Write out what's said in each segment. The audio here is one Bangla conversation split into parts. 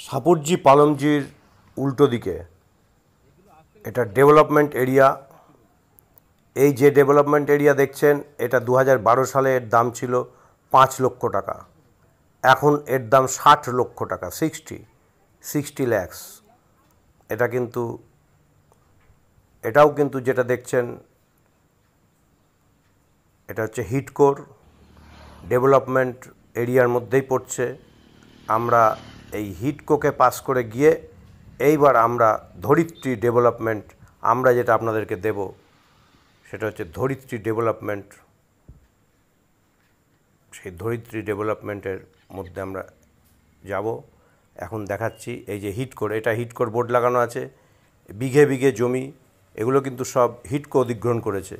সাপুরজি পালমজির উল্টো দিকে এটা ডেভেলপমেন্ট এরিয়া। এই যে ডেভেলপমেন্ট এরিয়া দেখছেন, এটা 2012 সালে এর দাম ছিল 5 লক্ষ টাকা। এখন এর দাম 60 লক্ষ টাকা, 60 lakhs। এটাও কিন্তু যেটা দেখছেন, এটা হচ্ছে হিডকোর ডেভেলপমেন্ট এরিয়ার মধ্যেই পড়ছে। আমরা এই হিডকোকে পাস করে গিয়ে এইবার আমরা ধরিত্রী ডেভেলপমেন্ট, আমরা যেটা আপনাদেরকে দেব সেটা হচ্ছে ধরিত্রী ডেভেলপমেন্ট। সেই ধরিত্রী ডেভেলপমেন্টের মধ্যে আমরা যাব। এখন দেখাচ্ছি এই যে হিডকোর, এটা হিডকোর বোর্ড লাগানো আছে। বিঘে বিঘে জমি, এগুলো কিন্তু সব হিডকো অধিগ্রহণ করেছে।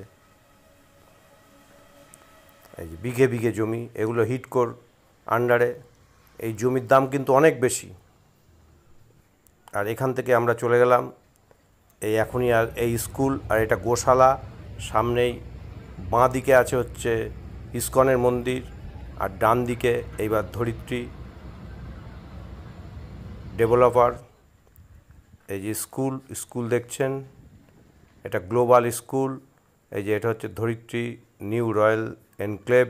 এই যে বিঘে বিঘে জমি, এগুলো হিডকোর আন্ডারে। এই জমির দাম কিন্তু অনেক বেশি। আর এখান থেকে আমরা চলে গেলাম এই এখনই এই স্কুল, আর এটা গোশালা। সামনেই বাঁ দিকে আছে হচ্ছে ইস্কনের মন্দির, আর ডান দিকে এইবার ধরিত্রী ডেভেলপার। এই যে স্কুল দেখছেন, এটা গ্লোবাল স্কুল। এই যে এটা হচ্ছে ধরিত্রী নিউ রয়্যাল এনক্লেভ।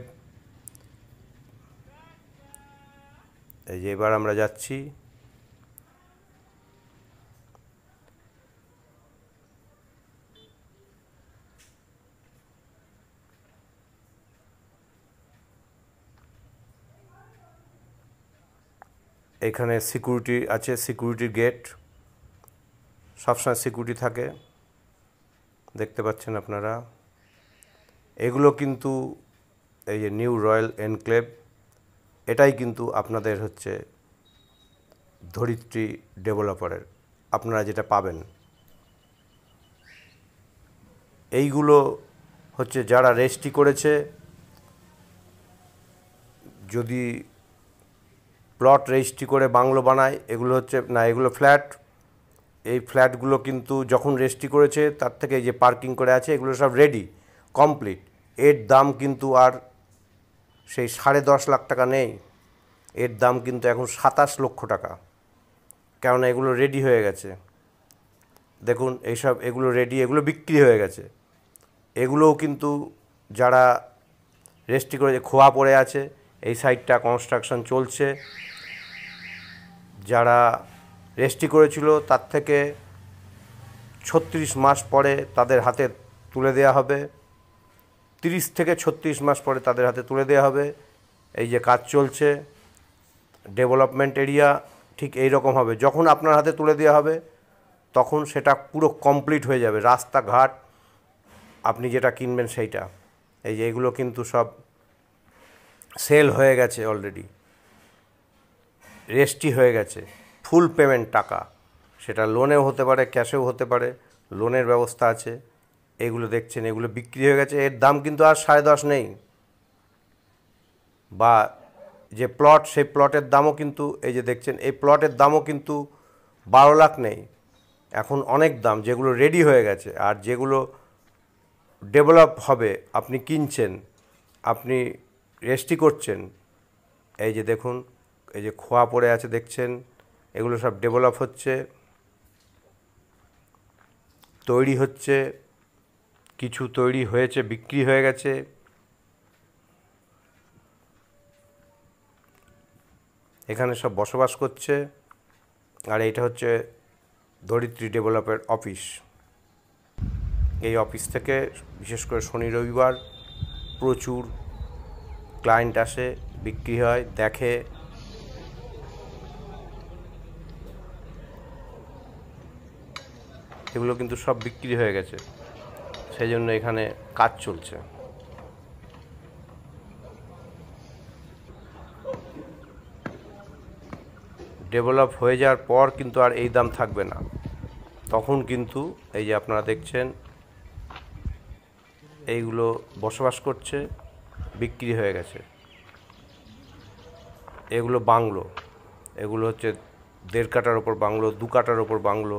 এই যে এবার আমরা যাচ্ছি। এখানে সিকিউরিটি আছে, সিকিউরিটি গেট, সবসময় সিকিউরিটি থাকে, দেখতে পাচ্ছেন আপনারা। এগুলো কিন্তু এই যে নিউ রয়্যাল এনক্লেভ, এটাই কিন্তু আপনাদের হচ্ছে ধরিত্রী ডেভেলপারের আপনারা যেটা পাবেন। এইগুলো হচ্ছে যারা রেজিস্ট্রি করেছে। যদি প্লট রেজিস্ট্রি করে বাংলো বানায়, এগুলো হচ্ছে না, এগুলো ফ্ল্যাট। এই ফ্ল্যাটগুলো কিন্তু যখন রেজিস্ট্রি করেছে তার থেকে এই যে পার্কিং করে আছে, এগুলো সব রেডি কমপ্লিট। এর দাম কিন্তু আর সেই 10.5 লাখ টাকা নেই, এর দাম কিন্তু এখন 27 লক্ষ টাকা। কেননা এগুলো রেডি হয়ে গেছে। দেখুন এইসব, এগুলো রেডি, এগুলো বিক্রি হয়ে গেছে। এগুলোও কিন্তু যারা রেজিস্ট্রি করেছে, খোয়া পড়ে আছে। এই সাইডটা কনস্ট্রাকশন চলছে। যারা রেজিস্ট্রি করেছিল তার থেকে 36 মাস পরে তাদের হাতে তুলে দেওয়া হবে। 30 থেকে 36 মাস পরে তাদের হাতে তুলে দেওয়া হবে। এই যে কাজ চলছে, ডেভেলপমেন্ট এরিয়া ঠিক এই রকম হবে। যখন আপনার হাতে তুলে দেওয়া হবে তখন সেটা পুরো কমপ্লিট হয়ে যাবে, রাস্তাঘাট আপনি যেটা কিনবেন সেইটা। এই যে এগুলো কিন্তু সব সেল হয়ে গেছে অলরেডি, রেজিস্ট্রি হয়ে গেছে। ফুল পেমেন্ট টাকা, সেটা লোনেও হতে পারে, ক্যাশেও হতে পারে, লোনের ব্যবস্থা আছে। এগুলো দেখছেন, এগুলো বিক্রি হয়ে গেছে। এর দাম কিন্তু আর 10.5 নেই। বা যে প্লট, সেই প্লটের দামও কিন্তু এই যে দেখছেন, এই প্লটের দামও কিন্তু 12 লাখ নেই। এখন অনেক দাম, যেগুলো রেডি হয়ে গেছে। আর যেগুলো ডেভেলপ হবে, আপনি কিনছেন, আপনি রেজিস্ট্রি করছেন। এই যে দেখুন, এই যে খোয়া পড়ে আছে দেখছেন, এগুলো সব ডেভেলপ হচ্ছে, তৈরি হচ্ছে। কিছু তৈরি হয়েছে, বিক্রি হয়ে গেছে। এখানে সব বসবাস করছে। আর এইটা হচ্ছে ধরিত্রী ডেভেলপের অফিস। এই অফিস থেকে বিশেষ করে শনি রবিবার প্রচুর ক্লায়েন্ট আসে, বিক্রি হয়, দেখে। এগুলো কিন্তু সব বিক্রি হয়ে গেছে, সেই জন্য এখানে কাজ চলছে। ডেভেলপ হয়ে যাওয়ার পর কিন্তু আর এই দাম থাকবে না। তখন কিন্তু এই যে আপনারা দেখছেন, এইগুলো বসবাস করছে, বিক্রি হয়ে গেছে। এগুলো বাংলো, এগুলো হচ্ছে 1.5 কাঠার ওপর বাংলো, 2 কাঠার ওপর বাংলো,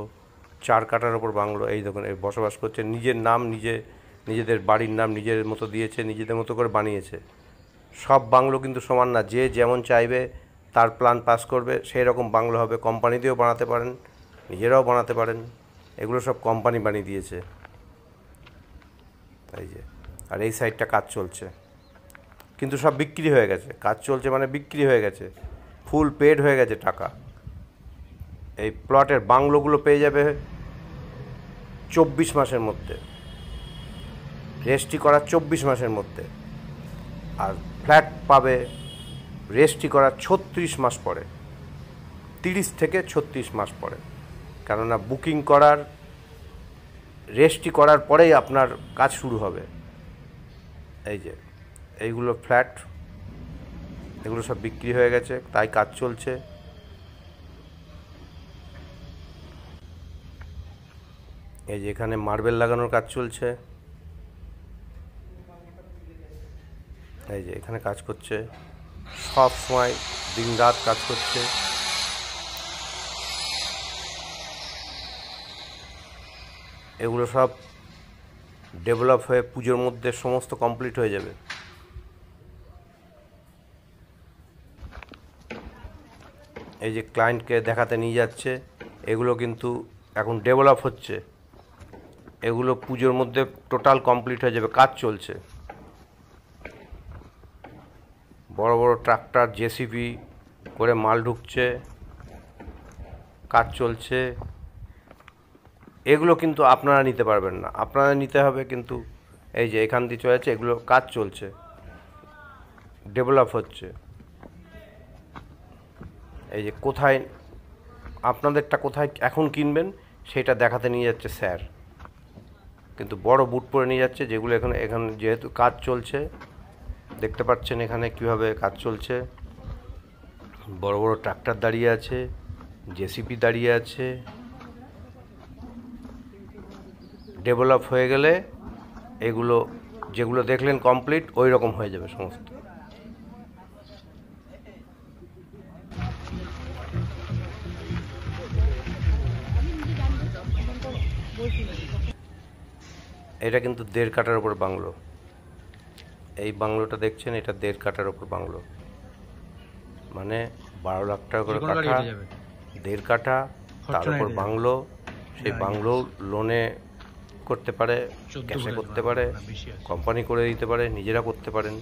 4 কাঠার ওপর বাংলো। এই দেখুন, এই বসবাস করছে। নিজের নাম নিজেদের বাড়ির নাম নিজের মতো দিয়েছে, নিজেদের মতো করে বানিয়েছে। সব বাংলো কিন্তু সমান না, যে যেমন চাইবে তার প্ল্যান পাস করবে, সেই রকম বাংলো হবে। কোম্পানি দিয়েও বানাতে পারেন, নিজেরাও বানাতে পারেন। এগুলো সব কোম্পানি বানিয়ে দিয়েছে। এই যে, আর এই সাইডটা কাজ চলছে, কিন্তু সব বিক্রি হয়ে গেছে। কাজ চলছে মানে বিক্রি হয়ে গেছে, ফুল পেড হয়ে গেছে টাকা। এই প্লটের বাংলোগুলো পেয়ে যাবে 24 মাসের মধ্যে, রেজিস্ট্রি করা 24 মাসের মধ্যে। আর ফ্ল্যাট পাবে রেজিস্ট্রি করার 36 মাস পরে, 30 থেকে 36 মাস পরে। কেননা বুকিং করার, রেজিস্ট্রি করার পরেই আপনার কাজ শুরু হবে। এই যে এইগুলো ফ্ল্যাট, এগুলো সব বিক্রি হয়ে গেছে, তাই কাজ চলছে। এই যে এখানে মার্বেল লাগানোর কাজ চলছে। এই যে এখানে কাজ করছে, সব সময় দিন রাত কাজ করছে। এগুলো সব ডেভেলপ হয়ে পুজোর মধ্যে সমস্ত কমপ্লিট হয়ে যাবে। এই যে ক্লায়েন্টকে দেখাতে নিয়ে যাচ্ছে, এগুলো কিন্তু এখন ডেভেলপ হচ্ছে। এগুলো পুজোর মধ্যে টোটাল কমপ্লিট হয়ে যাবে, কাজ চলছে। বড় বড় ট্রাক্টর, জেসিবি করে মাল ঢুকছে, কাজ চলছে। এগুলো কিন্তু আপনারা নিতে পারবেন না, আপনারা নিতে হবে। কিন্তু এই যে এখান দিয়ে চলে যাচ্ছে, এগুলো কাজ চলছে, ডেভেলপ হচ্ছে। এই যে কোথায় আপনাদেরটা কোথায় এখন কিনবেন সেটা দেখাতে নিয়ে যাচ্ছে স্যার, কিন্তু বড় বুট পরে নিয়ে যাচ্ছে। যেগুলো এখানে যেহেতু কাজ চলছে, দেখতে পাচ্ছেন এখানে কিভাবে কাজ চলছে। বড় বড় ট্রাক্টর দাঁড়িয়ে আছে, জেসিবি দাঁড়িয়ে আছে। ডেভেলপ হয়ে গেলে এগুলো যেগুলো দেখলেন কমপ্লিট, ওই রকম হয়ে যাবে সমস্ত। এটা কিন্তু 1.5 কাঠার ওপর বাংলো। এই বাংলোটা দেখছেন, এটা 1.5 কাঠার ওপর বাংলো, মানে 12 লাখ টাকা করে কাঠা, 1.5 কাঠা, তার উপর বাংলো। সেই বাংলো লোনে করতে পারে, ক্যাশে করতে পারে, কোম্পানি করে দিতে পারে, নিজেরা করতে পারেন।